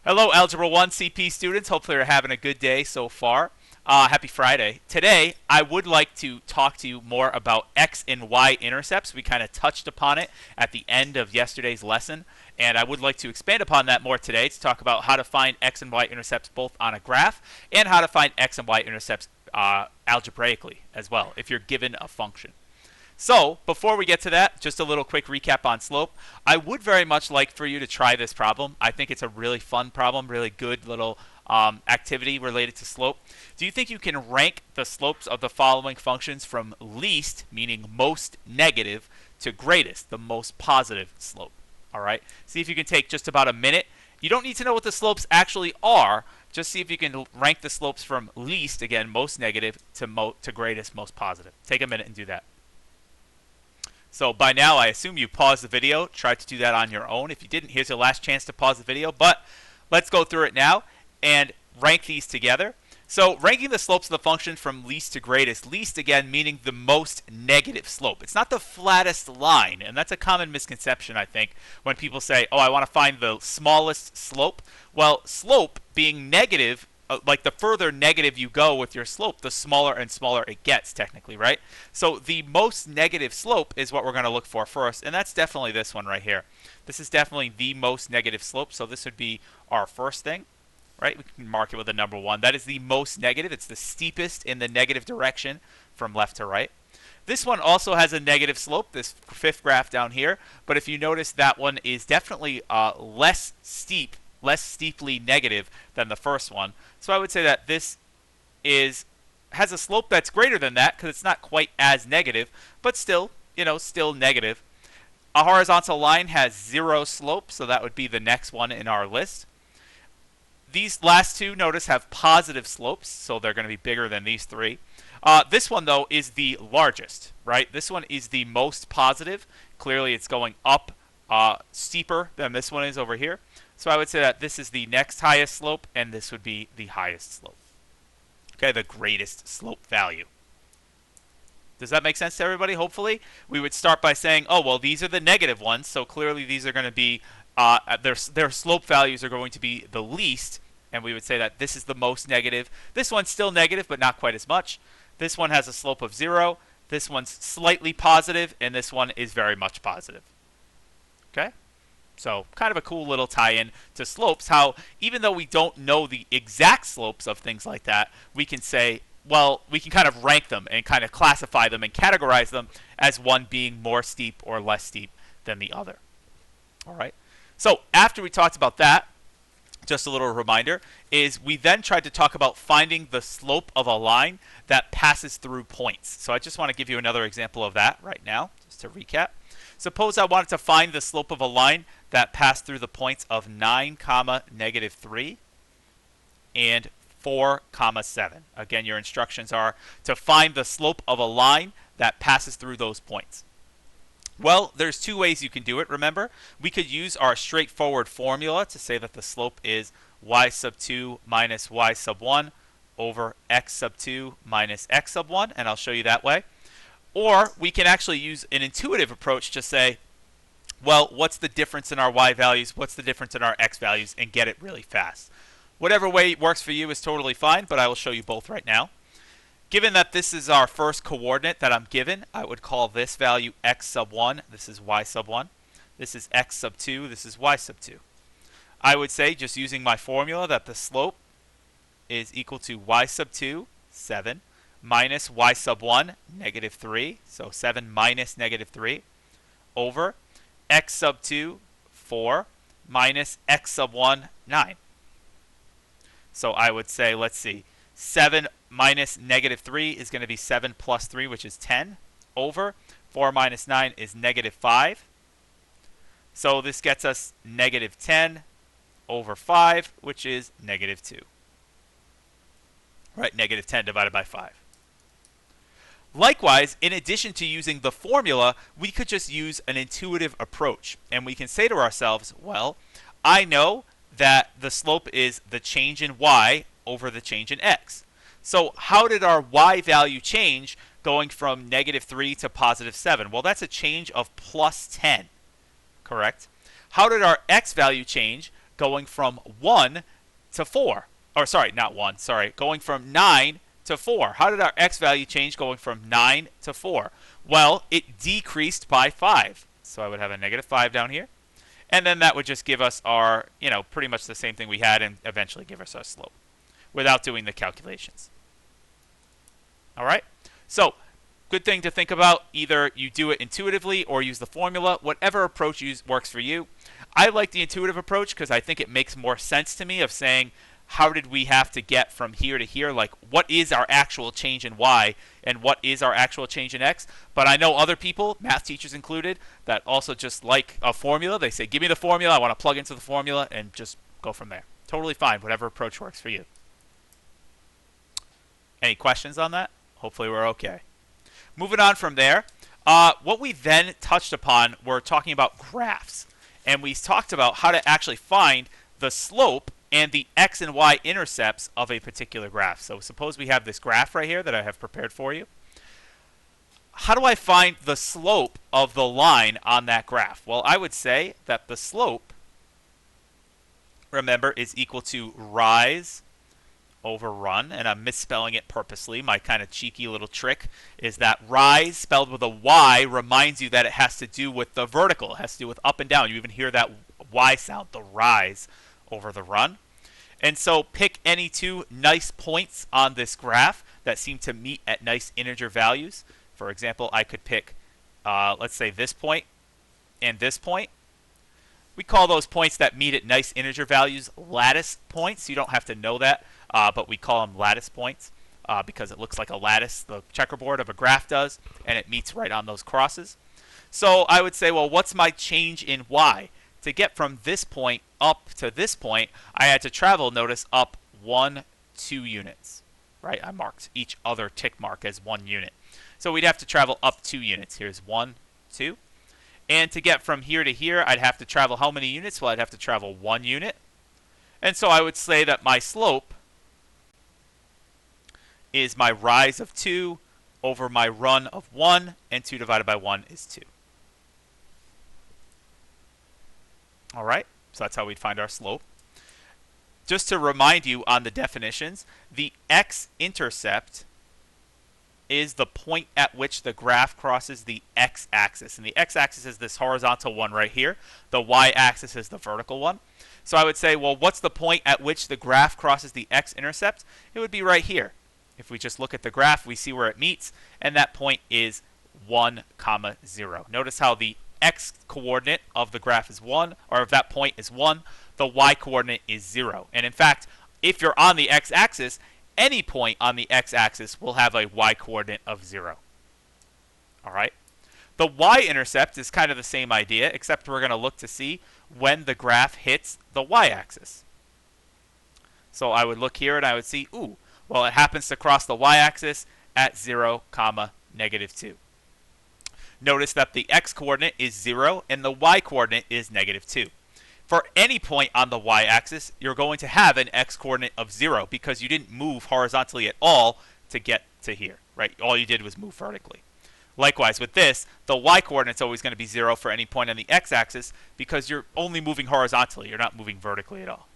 Hello, Algebra 1 CP students. Hopefully you're having a good day so far. Happy Friday. Today, I would like to talk to you more about x and y intercepts. We kind of touched upon it at the end of yesterday's lesson, and I would like to expand upon that more today to talk about how to find x and y intercepts both on a graph and how to find x and y intercepts algebraically as well if you're given a function. So, before we get to that, just a little quick recap on slope. I would very much like for you to try this problem. I think it's a really fun problem, really good little activity related to slope. Do you think you can rank the slopes of the following functions from least, meaning most negative, to greatest, the most positive slope? All right. See if you can take just about a minute. You don't need to know what the slopes actually are. Just see if you can rank the slopes from least, again, most negative, to greatest, most positive. Take a minute and do that. So by now, I assume you paused the video. Try to do that on your own. If you didn't, here's your last chance to pause the video. But let's go through it now and rank these together. So ranking the slopes of the function from least to greatest. Least, again, meaning the most negative slope. It's not the flattest line. And that's a common misconception, I think, when people say, oh, I want to find the smallest slope. Well, slope being negative, like the further negative you go with your slope, the smaller and smaller it gets, technically, right? So the most negative slope is what we're going to look for first, and that's definitely this one right here. This is definitely the most negative slope, so this would be our first thing, right? We can mark it with a number 1. That is the most negative. It's the steepest in the negative direction from left to right. This one also has a negative slope, this fifth graph down here, but if you notice, that one is definitely less steeply negative than the first one. So I would say that this has a slope that's greater than that because it's not quite as negative, but still, still negative. A horizontal line has 0 slope, so that would be the next one in our list. These last two, notice, have positive slopes, so they're going to be bigger than these three. This one, though, is the largest, right? This one is the most positive. Clearly, it's going up steeper than this one is over here. So I would say that this is the next highest slope, and this would be the highest slope. Okay, the greatest slope value. Does that make sense to everybody, hopefully? We would start by saying, oh, well, these are the negative ones, so clearly these are going to be, their slope values are going to be the least, and we would say that this is the most negative. This one's still negative, but not quite as much. This one has a slope of 0. This one's slightly positive, and this one is very much positive. Okay? So kind of a cool little tie-in to slopes, how even though we don't know the exact slopes of things like that, we can say, well, we can kind of rank them and kind of classify them and categorize them as one being more steep or less steep than the other. All right. So after we talked about that, just a little reminder, is we then tried to talk about finding the slope of a line that passes through points. So I just want to give you another example of that right now, just to recap. Suppose I wanted to find the slope of a line that passed through the points of 9, -3 and 4, 7. Again, your instructions are to find the slope of a line that passes through those points. Well, there's two ways you can do it, remember. We could use our straightforward formula to say that the slope is y sub 2 minus y sub 1 over x sub 2 minus x sub 1, and I'll show you that way. Or we can actually use an intuitive approach to say, well, what's the difference in our y values? What's the difference in our x values? And get it really fast. Whatever way works for you is totally fine, but I will show you both right now. Given that this is our first coordinate that I'm given, I would call this value x sub 1. This is y sub 1. This is x sub 2. This is y sub 2. I would say, just using my formula, that the slope is equal to y sub 2, 7, minus y sub 1, -3. So 7 minus -3 over x sub 2, 4, minus x sub 1, 9. So I would say, let's see, 7 minus -3 is going to be 7 plus 3, which is 10, over 4 minus 9 is -5. So this gets us -10 over 5, which is -2. Right, -10 divided by 5. Likewise, in addition to using the formula, we could just use an intuitive approach. And we can say to ourselves, well, I know that the slope is the change in y over the change in x. So how did our y value change going from -3 to +7? Well, that's a change of +10, correct? How did our x value change going from 1 to 4. Or sorry, not 1, sorry, going from 9 to 4. How did our x value change going from 9 to 4? Well, it decreased by 5. So I would have a negative 5 down here. And then that would just give us our, pretty much the same thing we had and eventually give us our slope without doing the calculations. All right? So, good thing to think about. Either you do it intuitively or use the formula. Whatever approach works for you. I like the intuitive approach because I think it makes more sense to me of saying, how did we have to get from here to here? Like, what is our actual change in y and what is our actual change in x? But I know other people, math teachers included, that also just like a formula. They say, give me the formula. I want to plug into the formula and just go from there. Totally fine. Whatever approach works for you. Any questions on that? Hopefully we're okay. Moving on from there, what we then touched upon were talking about graphs. And we talked about how to actually find the slope and the x and y intercepts of a particular graph. So suppose we have this graph right here that I have prepared for you. How do I find the slope of the line on that graph? Well, I would say that the slope, remember, is equal to rise over run, and I'm misspelling it purposely. My kind of cheeky little trick is that rise spelled with a y reminds you that it has to do with the vertical. It has to do with up and down. You even hear that y sound, the rise over the run. And so pick any two nice points on this graph that seem to meet at nice integer values. For example, I could pick, let's say, this point and this point. We call those points that meet at nice integer values lattice points. You don't have to know that, but we call them lattice points because it looks like a lattice, the checkerboard of a graph does, and it meets right on those crosses. So I would say, well, what's my change in y? To get from this point up to this point, I had to travel, notice, up 1, 2 units. Right? I marked each other tick mark as 1 unit. So we'd have to travel up 2 units. Here's 1, 2. And to get from here to here, I'd have to travel how many units? Well, I'd have to travel 1 unit. And so I would say that my slope is my rise of 2 over my run of 1, and 2 divided by 1 is 2. All right, so that's how we'd find our slope. Just to remind you on the definitions, the x-intercept is the point at which the graph crosses the x-axis. And the x-axis is this horizontal one right here. The y-axis is the vertical one. So I would say, well, what's the point at which the graph crosses the x-intercept? It would be right here. If we just look at the graph, we see where it meets, and that point is 1, 0. Notice how the x-coordinate of the graph is 1, or of that point is 1. The y-coordinate is 0. And in fact, if you're on the x-axis, any point on the x-axis will have a y-coordinate of 0. All right? The y-intercept is kind of the same idea, except we're going to look to see when the graph hits the y-axis. So I would look here and I would see, ooh, well, it happens to cross the y-axis at 0, -2. Notice that the x-coordinate is 0 and the y-coordinate is -2. For any point on the y-axis, you're going to have an x-coordinate of 0 because you didn't move horizontally at all to get to here, right? All you did was move vertically. Likewise, with this, the y-coordinate is always going to be 0 for any point on the x-axis because you're only moving horizontally. You're not moving vertically at all.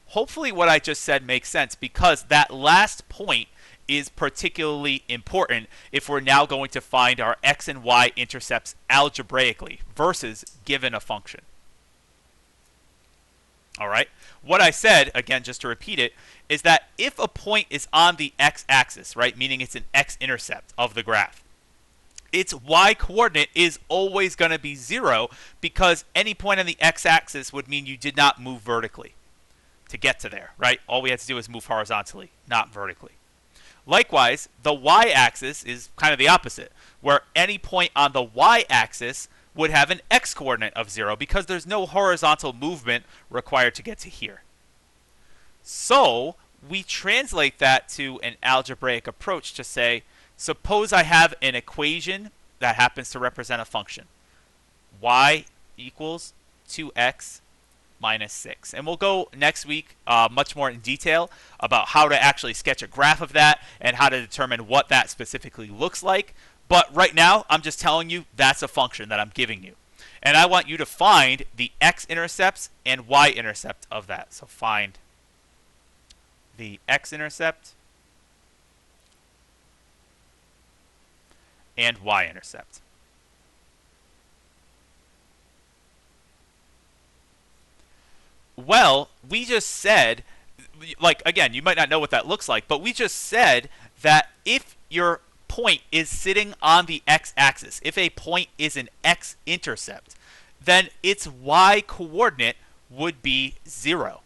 Hopefully what I just said makes sense because that last point is particularly important if we're now going to find our x and y intercepts algebraically versus given a function. All right? What I said, again, just to repeat it, is that if a point is on the x-axis, right, meaning it's an x-intercept of the graph, its y-coordinate is always going to be 0 because any point on the x-axis would mean you did not move vertically to get to there, right? All we had to do was move horizontally, not vertically. Likewise, the y-axis is kind of the opposite, where any point on the y-axis would have an x-coordinate of 0 because there's no horizontal movement required to get to here. So we translate that to an algebraic approach to say, suppose I have an equation that happens to represent a function. Y equals 2x minus 6. And we'll go next week much more in detail about how to actually sketch a graph of that and how to determine what that specifically looks like. But right now, I'm just telling you that's a function that I'm giving you. And I want you to find the x-intercepts and y-intercept of that. So find the x-intercept and y-intercept. Well, we just said, like, again, you might not know what that looks like, but we just said that if your point is sitting on the x-axis, if a point is an x-intercept, then its y-coordinate would be 0.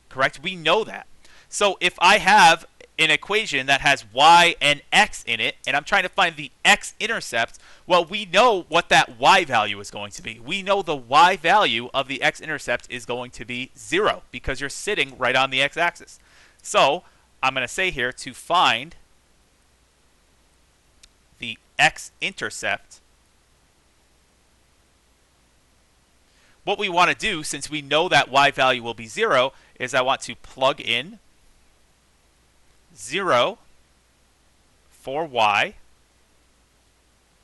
Correct? We know that. So if I have an equation that has y and x in it, and I'm trying to find the x-intercept, well, we know what that y value is going to be. We know the y value of the x-intercept is going to be 0 because you're sitting right on the x-axis. So I'm going to say here to find the x-intercept, what we want to do, since we know that y value will be 0, is I want to plug in 0 for y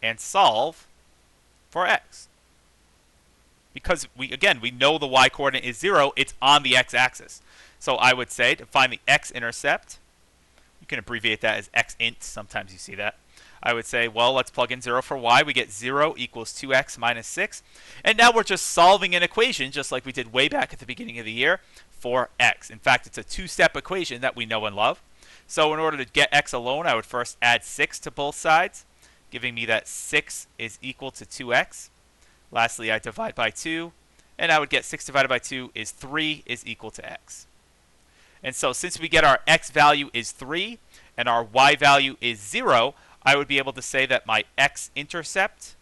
and solve for x. Because we know the y coordinate is 0, it's on the x-axis. So I would say to find the x-intercept, you can abbreviate that as xint, sometimes you see that. I would say, well, let's plug in 0 for y. We get 0 equals 2x minus 6. And now we're just solving an equation, just like we did way back at the beginning of the year, for x. In fact, it's a two-step equation that we know and love. So in order to get x alone, I would first add 6 to both sides, giving me that 6 is equal to 2x. Lastly, I divide by 2, and I would get 6 divided by 2 is 3 is equal to x. And so since we get our x value is 3 and our y value is 0, I would be able to say that my x-intercept,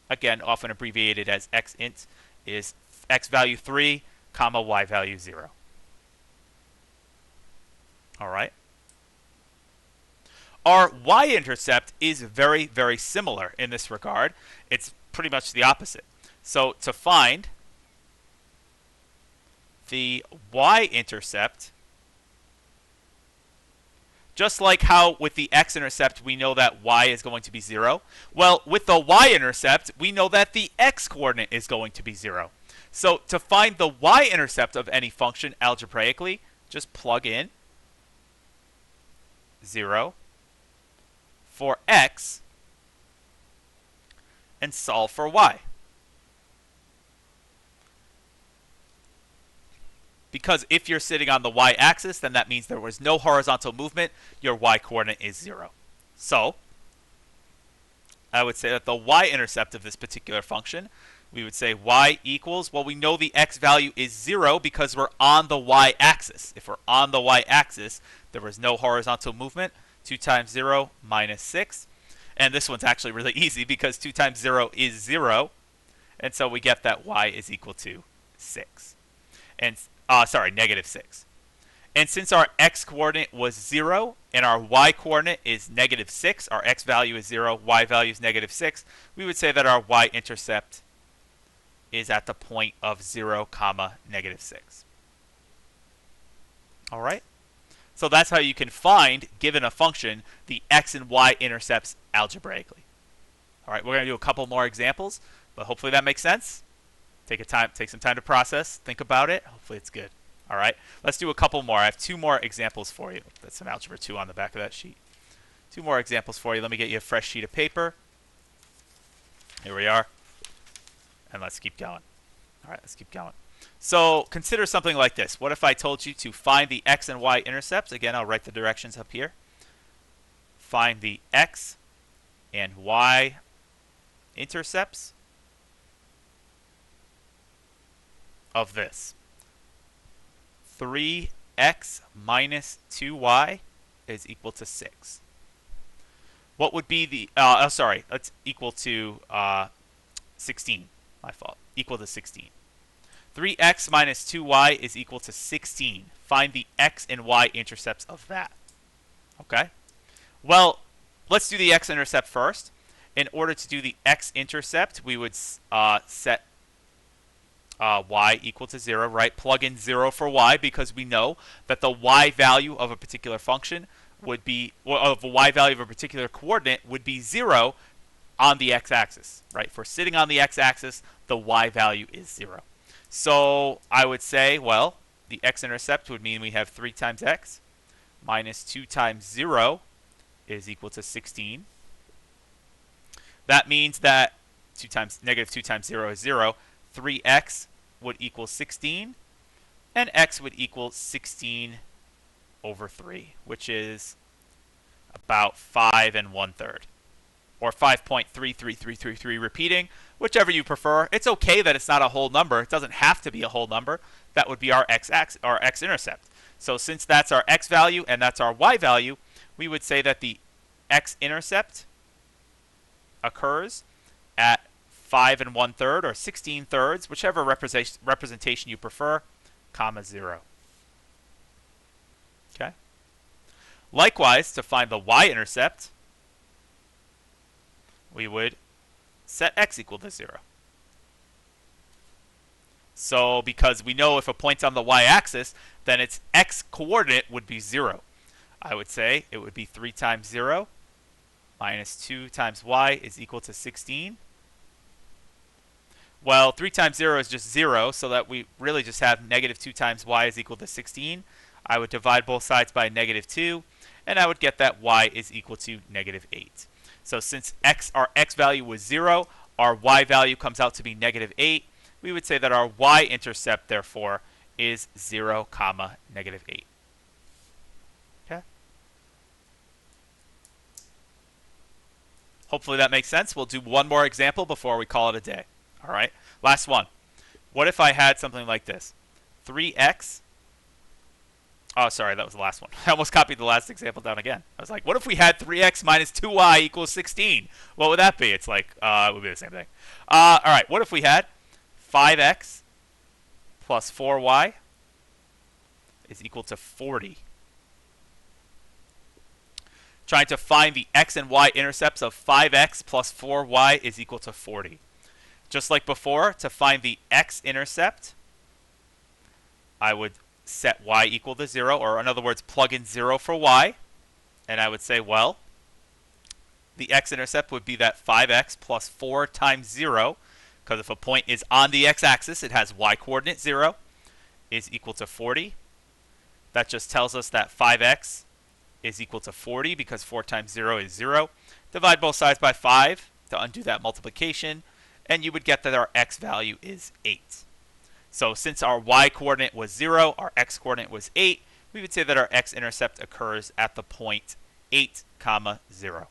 again often abbreviated as xint, is x value 3, comma y value 0. All right. Our y-intercept is very, very similar in this regard. It's pretty much the opposite. So to find the y-intercept, just like how with the x-intercept we know that y is going to be 0, well, with the y-intercept we know that the x-coordinate is going to be 0. So to find the y-intercept of any function algebraically, just plug in 0 for x and solve for y. Because if you're sitting on the y-axis, then that means there was no horizontal movement. Your y-coordinate is 0. So I would say that the y-intercept of this particular function, we would say y equals, well, we know the x value is 0 because we're on the y-axis. If we're on the y-axis, there was no horizontal movement. 2 times 0 minus 6. And this one's actually really easy because 2 times 0 is 0. And so we get that y is equal to 6. And negative 6. And since our x-coordinate was 0 and our y-coordinate is negative 6, our x value is 0, y value is negative 6, we would say that our y-intercept is at the point of 0, comma, negative 6. All right? So that's how you can find, given a function, the x and y intercepts algebraically. All right, we're going to do a couple more examples, but hopefully that makes sense. Take some time to process, think about it. Hopefully it's good. All right, let's do a couple more. I have 2 more examples for you. That's some Algebra 2 on the back of that sheet. 2 more examples for you. Let me get you a fresh sheet of paper. Here we are. And let's keep going. All right, let's keep going. So consider something like this. What if I told you to find the x and y intercepts? Again, I'll write the directions up here. Find the x and y intercepts of this. 3x minus 2y is equal to 6. What would be the, that's equal to 16. My fault. Equal to 16. 3x minus 2y is equal to 16. Find the x and y intercepts of that. Okay? Well, let's do the x-intercept first. In order to do the x-intercept, we would set y equal to 0, right? Plug in 0 for y because we know that the y value of a particular function would be, or of the y value of a particular coordinate would be 0 on the x-axis, right? If we're sitting on the x-axis, the y value is 0. So I would say, well, the x-intercept would mean we have 3 times x minus 2 times 0 is equal to 16. That means that negative 2 times 0 is 0. 3x would equal 16, and x would equal 16 over 3, which is about 5 1/3, or 5.33333, repeating, whichever you prefer. It's okay that it's not a whole number. It doesn't have to be a whole number. That would be our x-intercept. So since that's our x value and that's our y value, we would say that the x-intercept occurs at 5 1/3, or 16/3, whichever representation you prefer, comma 0. Okay. Likewise, to find the y-intercept, we would set x equal to 0. So because we know if a point's on the y-axis, then its x-coordinate would be 0. I would say it would be 3 times 0 minus 2 times y is equal to 16. Well, 3 times 0 is just 0, so that we really just have negative 2 times y is equal to 16. I would divide both sides by negative 2, and I would get that y is equal to negative 8. So since our x value was 0, our y value comes out to be negative 8. We would say that our y-intercept, therefore, is 0, comma, negative 8. Okay? Hopefully that makes sense. We'll do one more example before we call it a day. All right? Last one. What if I had something like this? 3x. Oh, sorry, that was the last one. I almost copied the last example down again. I was like, what if we had 3x minus 2y equals 16? What would that be? It's like, it would be the same thing. All right, what if we had 5x plus 4y is equal to 40? Trying to find the x and y intercepts of 5x plus 4y is equal to 40. Just like before, to find the x-intercept, I would set y equal to 0, or in other words, plug in 0 for y. And I would say, well, the x-intercept would be that 5x plus 4 times 0, because if a point is on the x-axis, it has y-coordinate 0, is equal to 40. That just tells us that 5x is equal to 40, because 4 times 0 is 0. Divide both sides by 5 to undo that multiplication, and you would get that our x value is 8. So since our y-coordinate was 0, our x-coordinate was 8, we would say that our x-intercept occurs at the point 8, comma 0.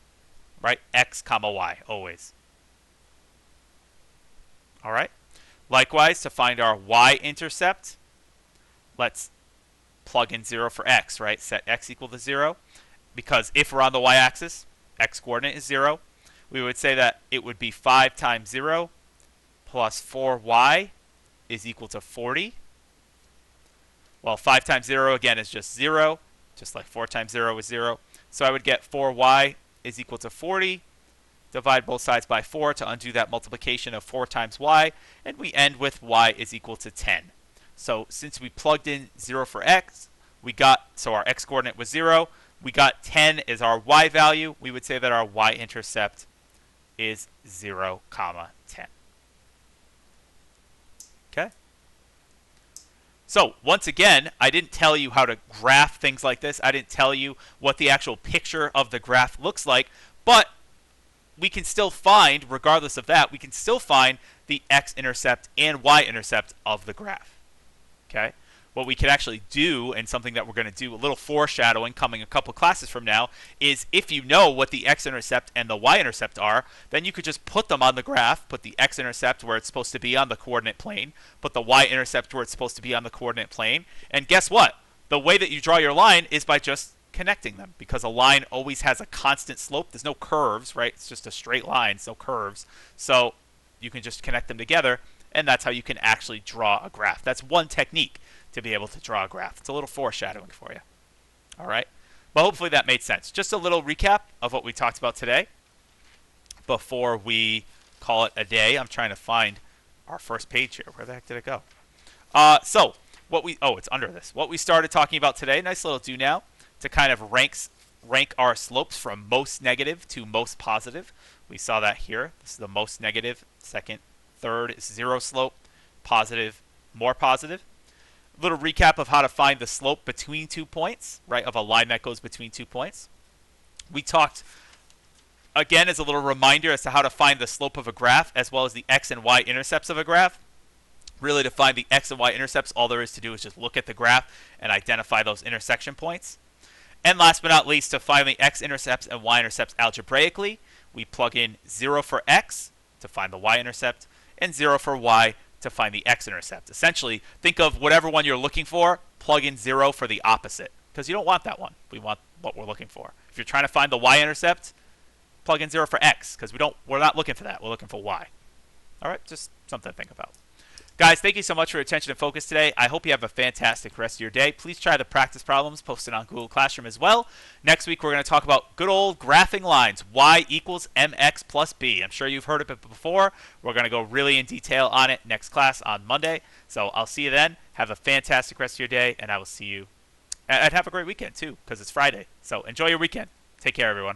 Right? X, comma y, always. All right? Likewise, to find our y-intercept, let's plug in 0 for x, right? Set x equal to 0. Because if we're on the y-axis, x-coordinate is 0. We would say that it would be 5 times 0 plus 4y is equal to 40. Well, 5 times 0, again, is just 0, just like 4 times 0 is 0. So I would get 4y is equal to 40. Divide both sides by 4 to undo that multiplication of 4 times y, and we end with y is equal to 10. So since we plugged in 0 for x, so our x-coordinate was 0, we got 10 as our y value. We would say that our y-intercept is 0, comma 10. Okay? So once again, I didn't tell you how to graph things like this. I didn't tell you what the actual picture of the graph looks like, but we can still find, regardless of that, we can still find the x-intercept and y-intercept of the graph. Okay? What we could actually do, and something that we're going to do, a little foreshadowing coming a couple classes from now, is if you know what the x-intercept and the y-intercept are, then you could just put them on the graph, put the x-intercept where it's supposed to be on the coordinate plane, put the y-intercept where it's supposed to be on the coordinate plane, and guess what? The way that you draw your line is by just connecting them, because a line always has a constant slope. There's no curves, right? It's just a straight line, no curves. So you can just connect them together, and that's how you can actually draw a graph. That's one technique to be able to draw a graph. It's a little foreshadowing for you. All right? But hopefully that made sense. Just a little recap of what we talked about today before we call it a day. I'm trying to find our first page here. Where the heck did it go? It's under this. What we started talking about today, nice little do now, to kind of rank our slopes from most negative to most positive. We saw that here. This is the most negative. Second, third is zero slope, positive, more positive. A little recap of how to find the slope between 2 points, right, of a line that goes between 2 points. We talked, again, as a little reminder as to how to find the slope of a graph as well as the x and y intercepts of a graph. Really, to find the x and y intercepts, all there is to do is just look at the graph and identify those intersection points. And last but not least, to find the x-intercepts and y-intercepts algebraically, we plug in 0 for x to find the y-intercept and 0 for y to find the x-intercept. Essentially, think of whatever one you're looking for, plug in 0 for the opposite, because you don't want that one. We want what we're looking for. If you're trying to find the y-intercept, plug in 0 for x, because we're not looking for that. We're looking for y. All right, just something to think about. Guys, thank you so much for your attention and focus today. I hope you have a fantastic rest of your day. Please try the practice problems posted on Google Classroom as well. Next week, we're going to talk about good old graphing lines, y equals mx plus b. I'm sure you've heard of it before. We're going to go really in detail on it next class on Monday. So I'll see you then. Have a fantastic rest of your day, and I will see you. And have a great weekend, too, because it's Friday. So enjoy your weekend. Take care, everyone.